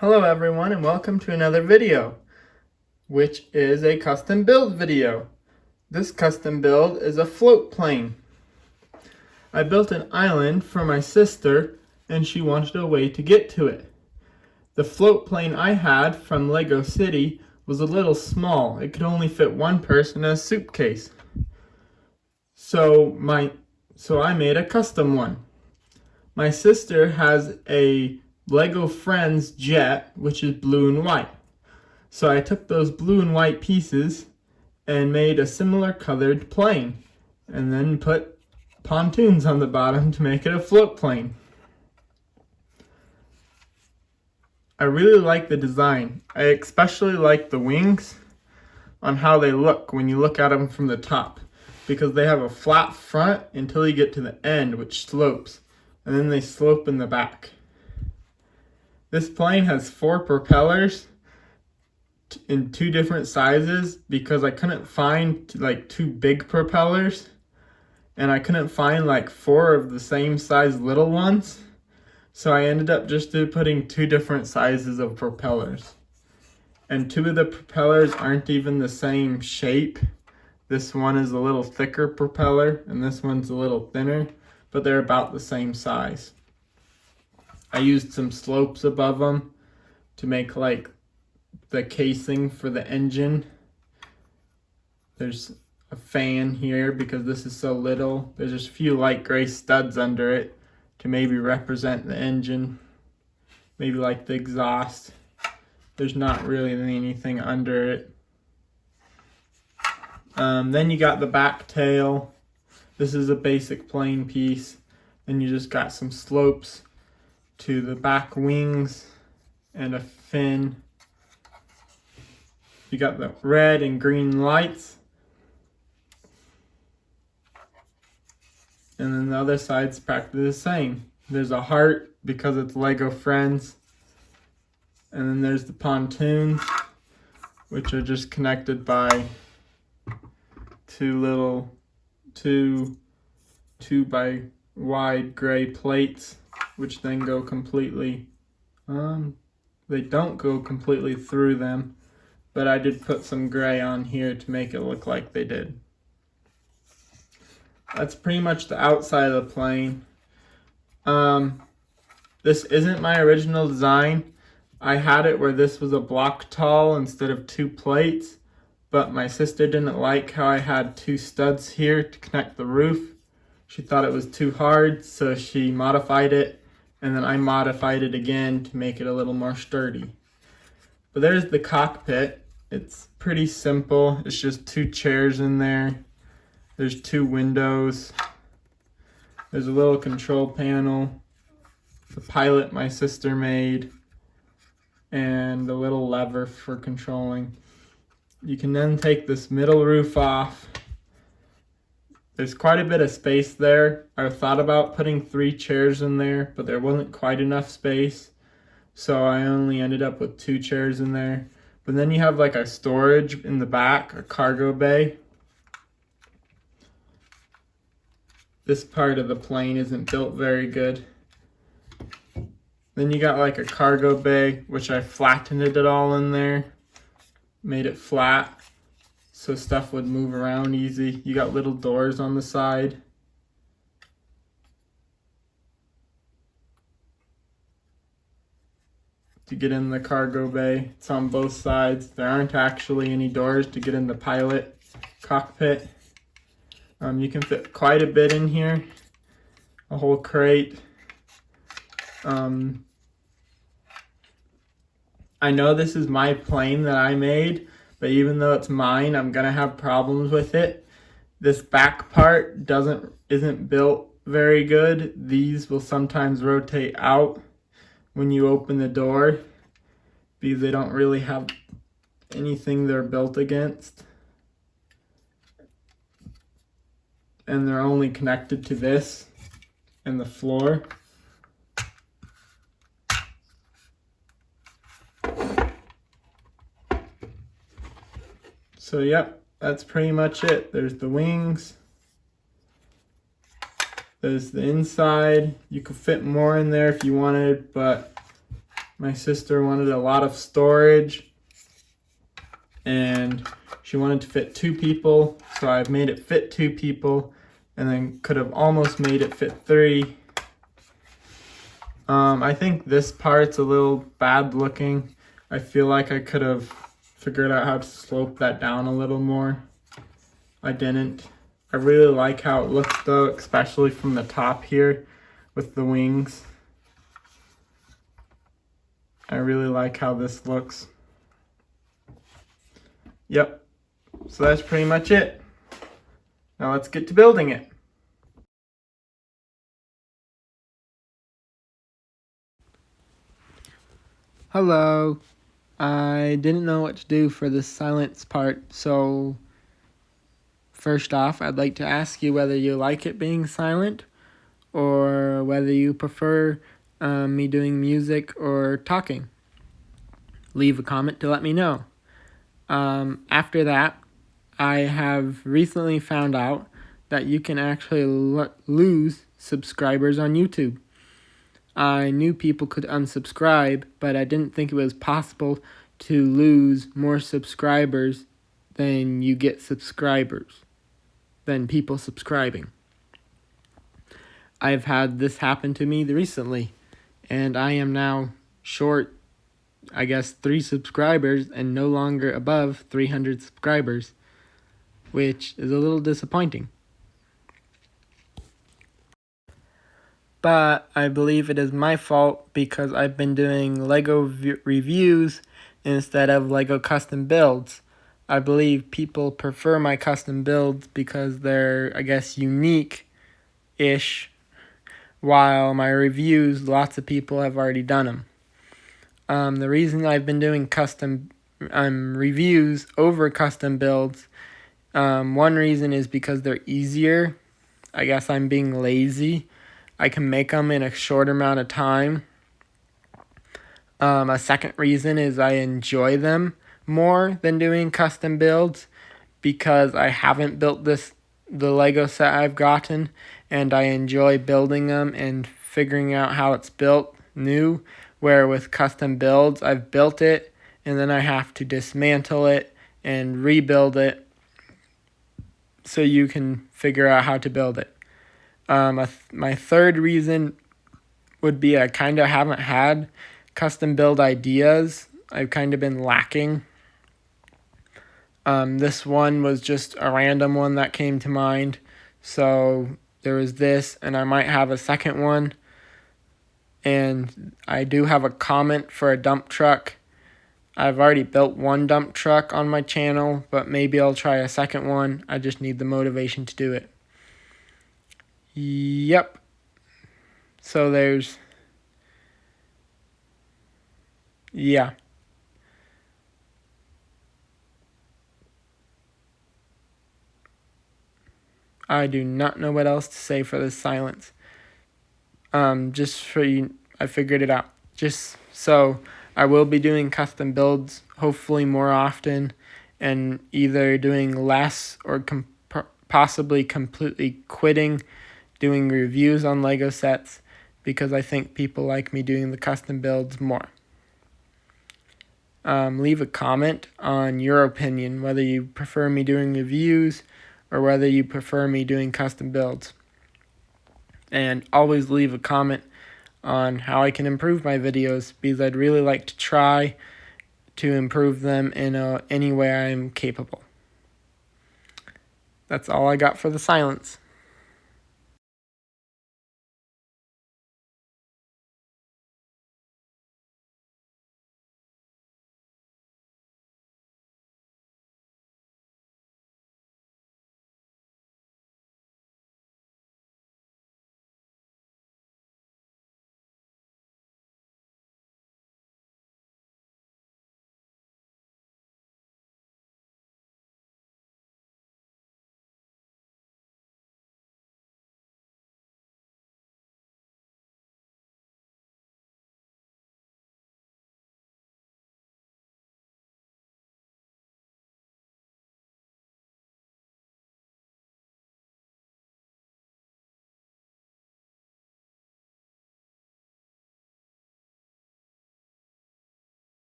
Hello everyone and welcome to another video, which is a custom build video. This custom build is a float plane. I built an island for my sister and she wanted a way to get to it. The float plane I had from Lego City was a little small. It could only fit one person in a suitcase. So I made a custom one. My sister has a Lego Friends jet, which is blue and white. So I took those blue and white pieces and made a similar colored plane, and then put pontoons on the bottom to make it a float plane. I really like the design. I especially like the wings on how they look when you look at them from the top, because they have a flat front until you get to the end, which slopes, and then they slope in the back. This plane has 4 propellers in 2 different sizes because I couldn't find like 2 big propellers, and I couldn't find like 4 of the same size little ones. So I ended up just putting 2 different sizes of propellers. And 2 of the propellers aren't even the same shape. This one is a little thicker propeller and this one's a little thinner, but they're about the same size. I used some slopes above them to make like the casing for the engine. There's a fan here because this is so little. There's just a few light gray studs under it to maybe represent the engine. Maybe like the exhaust. There's not really anything under it. Then you got the back tail. This is a basic plane piece. Then you just got some slopes to the back wings and a fin. You got the red and green lights. And then the other side's practically the same. There's a heart because it's Lego Friends. And then there's the pontoons, which are just connected by 2 by wide gray plates, which then go completely, they don't go completely through them, but I did put some gray on here to make it look like they did. That's pretty much the outside of the plane. This isn't my original design. I had it where this was a block tall instead of 2 plates, but my sister didn't like how I had 2 studs here to connect the roof. She thought it was too hard, so she modified it, and then I modified it again to make it a little more sturdy. But there's the cockpit. It's pretty simple. It's just 2 chairs in there. There's 2 windows. There's a little control panel. The pilot my sister made. And a little lever for controlling. You can then take this middle roof off. There's quite a bit of space there. I thought about putting 3 chairs in there, but there wasn't quite enough space. So I only ended up with 2 chairs in there. But then you have like a storage in the back, a cargo bay. This part of the plane isn't built very good. Then you got like a cargo bay, which I flattened it all in there. Made it flat so stuff would move around easy. You got little doors on the side. To get in the cargo bay. It's on both sides. There aren't actually any doors to get in the pilot cockpit. You can fit quite a bit in here. A whole crate. I know this is my plane that I made, but even though it's mine, I'm gonna have problems with it. This back part isn't built very good. These will sometimes rotate out when you open the door because they don't really have anything they're built against. And they're only connected to this and the floor. So yep, that's pretty much it. There's the wings. There's the inside. You could fit more in there if you wanted, but My sister wanted a lot of storage and she wanted to fit 2 people, so I've made it fit 2 people and then could have almost made it fit 3. I think this part's a little bad looking. I feel like I could have figured out how to slope that down a little more. I didn't. I really like how it looks though, especially from the top here with the wings. I really like how this looks. Yep, so that's pretty much it. Now let's get to building it. Hello. I didn't know what to do for this silence part, so first off, I'd like to ask you whether you like it being silent or whether you prefer me doing music or talking. Leave a comment to let me know. After that, I have recently found out that you can actually lose subscribers on YouTube. I knew people could unsubscribe, but I didn't think it was possible to lose more subscribers than you get subscribers, than people subscribing. I've had this happen to me recently, and I am now short, I guess, 3 subscribers and no longer above 300 subscribers, which is a little disappointing. But I believe it is my fault because I've been doing LEGO reviews instead of LEGO custom builds. I believe people prefer my custom builds because they're, I guess, unique-ish, while my reviews, lots of people have already done them. The reason I've been doing custom reviews over custom builds, one reason is because they're easier. I guess I'm being lazy. I can make them in a short amount of time. A second reason is I enjoy them more than doing custom builds because I haven't built the Lego set I've gotten, and I enjoy building them and figuring out how it's built new, where with custom builds I've built it and then I have to dismantle it and rebuild it so you can figure out how to build it. My third reason would be I kind of haven't had custom build ideas. I've kind of been lacking. This one was just a random one that came to mind. So there was this, and I might have a second one. And I do have a comment for a dump truck. I've already built one dump truck on my channel, but maybe I'll try a second one. I just need the motivation to do it. Yep. So there's... yeah. I do not know what else to say for this silence. Just for you, I figured it out. Just so I will be doing custom builds hopefully more often, and either doing less or possibly completely quitting doing reviews on Lego sets because I think people like me doing the custom builds more. Leave a comment on your opinion, whether you prefer me doing reviews or whether you prefer me doing custom builds. And always leave a comment on how I can improve my videos because I'd really like to try to improve them in any way I'm capable. That's all I got for the silence.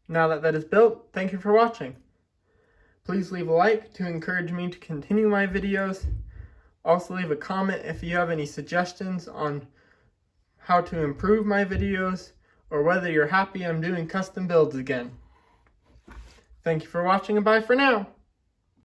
Now that that is built, thank you for watching. Please leave a like to encourage me to continue my videos. Also leave a comment if you have any suggestions on how to improve my videos or whether you're happy I'm doing custom builds again. Thank you for watching and bye for now.